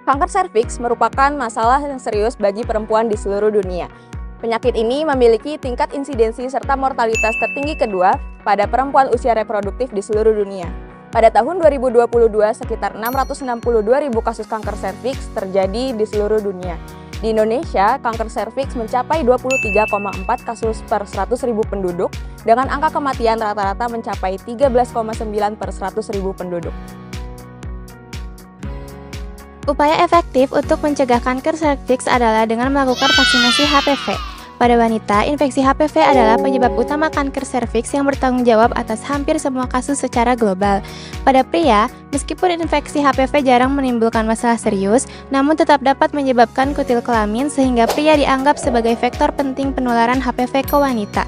Kanker serviks merupakan masalah yang serius bagi perempuan di seluruh dunia. Penyakit ini memiliki tingkat insidensi serta mortalitas tertinggi kedua pada perempuan usia reproduktif di seluruh dunia. Pada tahun 2022, sekitar 662.000 kasus kanker serviks terjadi di seluruh dunia. Di Indonesia, kanker serviks mencapai 23,4 kasus per 100.000 penduduk, dengan angka kematian rata-rata mencapai 13,9 per 100.000 penduduk. Upaya efektif untuk mencegah kanker serviks adalah dengan melakukan vaksinasi HPV. Pada wanita, infeksi HPV adalah penyebab utama kanker serviks yang bertanggung jawab atas hampir semua kasus secara global. Pada pria, meskipun infeksi HPV jarang menimbulkan masalah serius, namun tetap dapat menyebabkan kutil kelamin sehingga pria dianggap sebagai vektor penting penularan HPV ke wanita.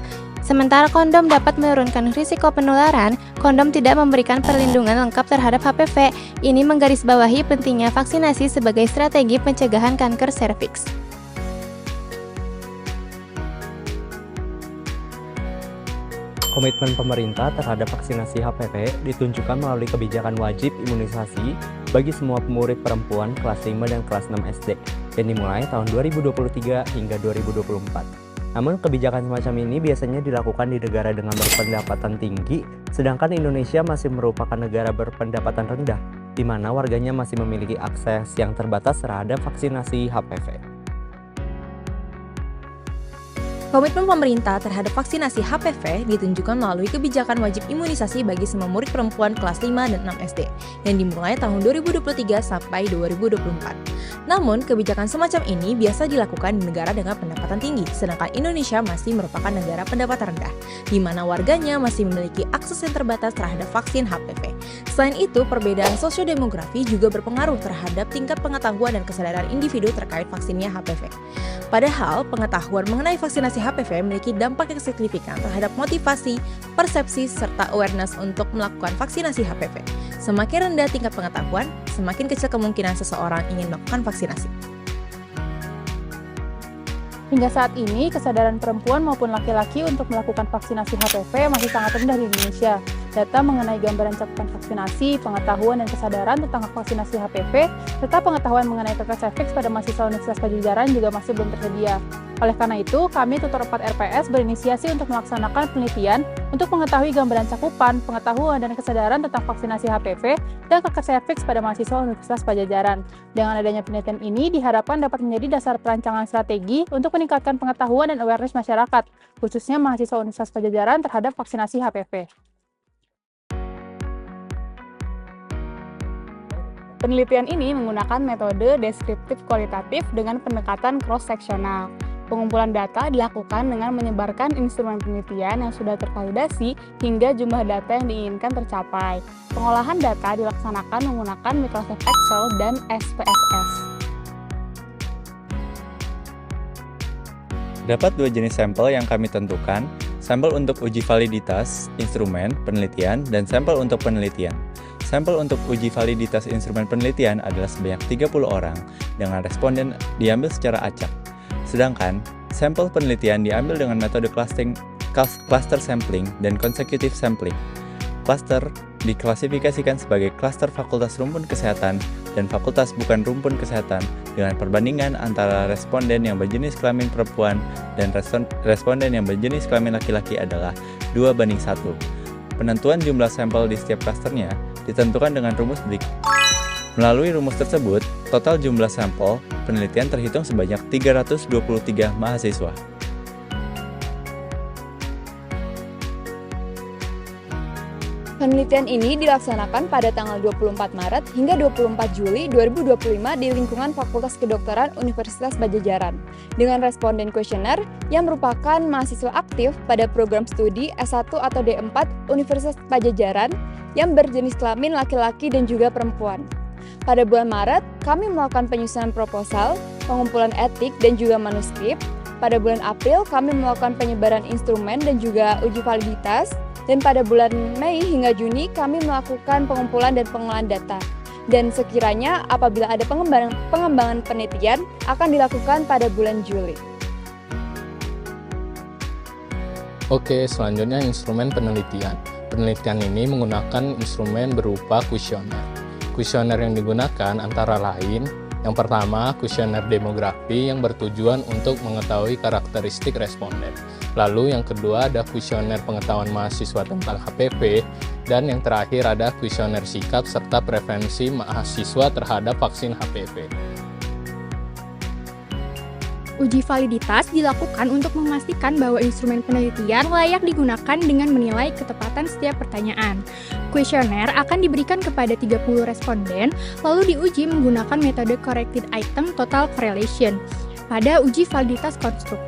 Sementara kondom dapat menurunkan risiko penularan, kondom tidak memberikan perlindungan lengkap terhadap HPV. Ini menggarisbawahi pentingnya vaksinasi sebagai strategi pencegahan kanker serviks. Komitmen pemerintah terhadap vaksinasi HPV ditunjukkan melalui kebijakan wajib imunisasi bagi semua murid perempuan kelas 5 dan kelas 6 SD yang dimulai tahun 2023 hingga 2024. Namun kebijakan semacam ini biasanya dilakukan di negara dengan berpendapatan tinggi, sedangkan Indonesia masih merupakan negara berpendapatan rendah, di mana warganya masih memiliki akses yang terbatas terhadap vaksinasi HPV. Komitmen pemerintah terhadap vaksinasi HPV ditunjukkan melalui kebijakan wajib imunisasi bagi semua murid perempuan kelas 5 dan 6 SD yang dimulai tahun 2023 sampai 2024. Namun, kebijakan semacam ini biasa dilakukan di negara dengan pendapatan tinggi, sedangkan Indonesia masih merupakan negara pendapatan rendah, di mana warganya masih memiliki akses yang terbatas terhadap vaksin HPV. Selain itu, perbedaan sosiodemografi juga berpengaruh terhadap tingkat pengetahuan dan kesadaran individu terkait vaksinnya HPV. Padahal, pengetahuan mengenai vaksinasi HPV memiliki dampak yang signifikan terhadap motivasi, persepsi, serta awareness untuk melakukan vaksinasi HPV. Semakin rendah tingkat pengetahuan, semakin kecil kemungkinan seseorang ingin melakukan vaksinasi. Hingga saat ini, kesadaran perempuan maupun laki-laki untuk melakukan vaksinasi HPV masih sangat rendah di Indonesia. Data mengenai gambaran cakupan vaksinasi, pengetahuan dan kesadaran tentang vaksinasi HPV, serta pengetahuan mengenai kanker serviks pada mahasiswa Universitas Padjadjaran juga masih belum tersedia. Oleh karena itu, kami Tutor 4 RPS berinisiasi untuk melaksanakan penelitian untuk mengetahui gambaran cakupan, pengetahuan, dan kesadaran tentang vaksinasi HPV dan kanker serviks pada mahasiswa Universitas Padjadjaran. Dengan adanya penelitian ini, diharapkan dapat menjadi dasar perancangan strategi untuk meningkatkan pengetahuan dan awareness masyarakat, khususnya mahasiswa Universitas Padjadjaran terhadap vaksinasi HPV. Penelitian ini menggunakan metode deskriptif kualitatif dengan pendekatan cross-seksional. Pengumpulan data dilakukan dengan menyebarkan instrumen penelitian yang sudah tervalidasi hingga jumlah data yang diinginkan tercapai. Pengolahan data dilaksanakan menggunakan Microsoft Excel dan SPSS. Dapat dua jenis sampel yang kami tentukan, sampel untuk uji validitas instrumen penelitian dan sampel untuk penelitian. Sampel untuk uji validitas instrumen penelitian adalah sebanyak 30 orang dengan responden diambil secara acak. Sedangkan, sampel penelitian diambil dengan metode cluster sampling dan consecutive sampling. Cluster diklasifikasikan sebagai cluster fakultas rumpun kesehatan dan fakultas bukan rumpun kesehatan dengan perbandingan antara responden yang berjenis kelamin perempuan dan responden yang berjenis kelamin laki-laki adalah 2:1. Penentuan jumlah sampel di setiap klasternya ditentukan dengan rumus berikut. Melalui rumus tersebut, total jumlah sampel penelitian terhitung sebanyak 323 mahasiswa. Penelitian ini dilaksanakan pada tanggal 24 Maret hingga 24 Juli 2025 di lingkungan Fakultas Kedokteran Universitas Padjadjaran dengan responden kuesioner yang merupakan mahasiswa aktif pada program studi S1 atau D4 Universitas Padjadjaran yang berjenis kelamin laki-laki dan juga perempuan. Pada bulan Maret, kami melakukan penyusunan proposal, pengumpulan etik dan juga manuskrip. Pada bulan April, kami melakukan penyebaran instrumen dan juga uji validitas. Dan pada bulan Mei hingga Juni, kami melakukan pengumpulan dan pengolahan data. Dan sekiranya apabila ada pengembangan penelitian, akan dilakukan pada bulan Juli. Oke, selanjutnya instrumen penelitian. Penelitian ini menggunakan instrumen berupa kuesioner. Kuesioner yang digunakan antara lain Yang pertama, kuesioner demografi yang bertujuan untuk mengetahui karakteristik responden. Lalu yang kedua ada kuesioner pengetahuan mahasiswa tentang HPV, dan yang terakhir ada kuesioner sikap serta preferensi mahasiswa terhadap vaksin HPV. Uji validitas dilakukan untuk memastikan bahwa instrumen penelitian layak digunakan dengan menilai ketepatan setiap pertanyaan. Kuesioner akan diberikan kepada 30 responden, lalu diuji menggunakan metode corrected item total correlation pada uji validitas konstruk.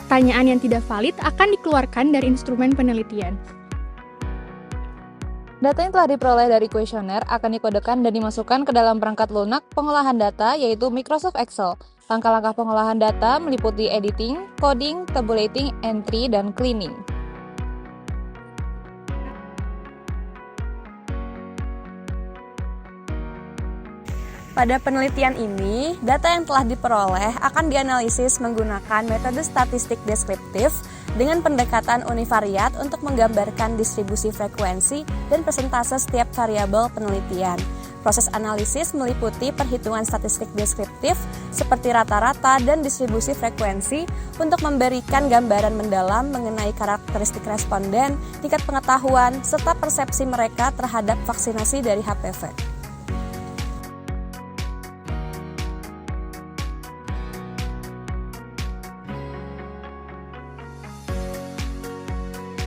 Pertanyaan yang tidak valid akan dikeluarkan dari instrumen penelitian. Data yang telah diperoleh dari kuesioner akan dikodekan dan dimasukkan ke dalam perangkat lunak pengolahan data yaitu Microsoft Excel. Langkah-langkah pengolahan data meliputi editing, coding, tabulating, entry, dan cleaning. Pada penelitian ini, data yang telah diperoleh akan dianalisis menggunakan metode statistik deskriptif dengan pendekatan univariat untuk menggambarkan distribusi frekuensi dan persentase setiap variabel penelitian. Proses analisis meliputi perhitungan statistik deskriptif seperti rata-rata dan distribusi frekuensi untuk memberikan gambaran mendalam mengenai karakteristik responden, tingkat pengetahuan, serta persepsi mereka terhadap vaksinasi dari HPV.